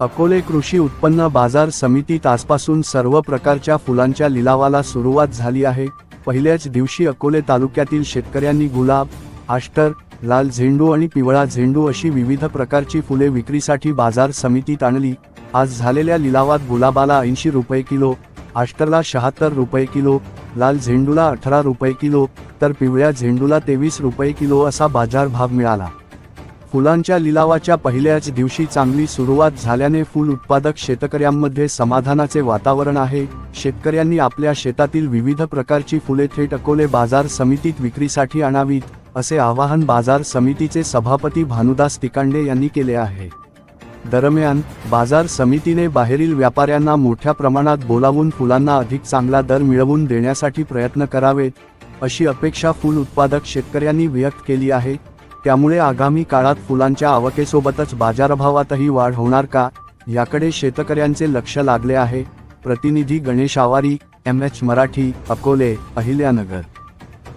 अकोले कृषी उत्पन्न बाजार समितीत आजपासून सर्व प्रकारच्या फुलांच्या लिलावाला सुरुवात झाली आहे। पहिल्याच दिवशी अकोले तालुक्यातील शेतकऱ्यांनी गुलाब, आष्टर, लाल झेंडू आणि पिवळा झेंडू अशी विविध प्रकारची फुले विक्रीसाठी बाजार समितीत आणली। आज झालेल्या लिलावात गुलाबाला 80 रुपये किलो, आष्टरला 76 रुपये किलो, लाल झेंडूला 18 रुपये किलो तर पिवळ्या झेंडूला 23 रुपये किलो असा बाजारभाव मिळाला। फुलांच्या लिलावाच्या पहिल्याच दिवशी चांगली सुरुवात झाल्याने फूल उत्पादक शेतकऱ्यांमध्ये समाधानाचे वातावरण आहे। शेतकऱ्यांनी आपल्या शेतातील विविध प्रकारची फुले थेट अकोले बाजार समितीत विक्रीसाठी आणावीत, असे आवाहन बाजार समितीचे सभापती भानुदास तिकांडे यांनी केले आहे। दरम्यान बाजार समितीने बाहेरील व्यापाऱ्यांना मोठ्या प्रमाणात बोलावून फुलांना अधिक चांगला दर मिळवून देण्यासाठी प्रयत्न करावेत, अशी अपेक्षा फूल उत्पादक शेतकऱ्यांनी व्यक्त केली आहे। त्यामुळे आगामी काळात फुलांच्या आवकेसोबतच बाजारभावातही वाढ होणार का, याकडे शेतकऱ्यांचे लक्ष लागले आहे। प्रतिनिधी गणेश आवारी, MH मराठी, अकोले, अहिल्यानगर।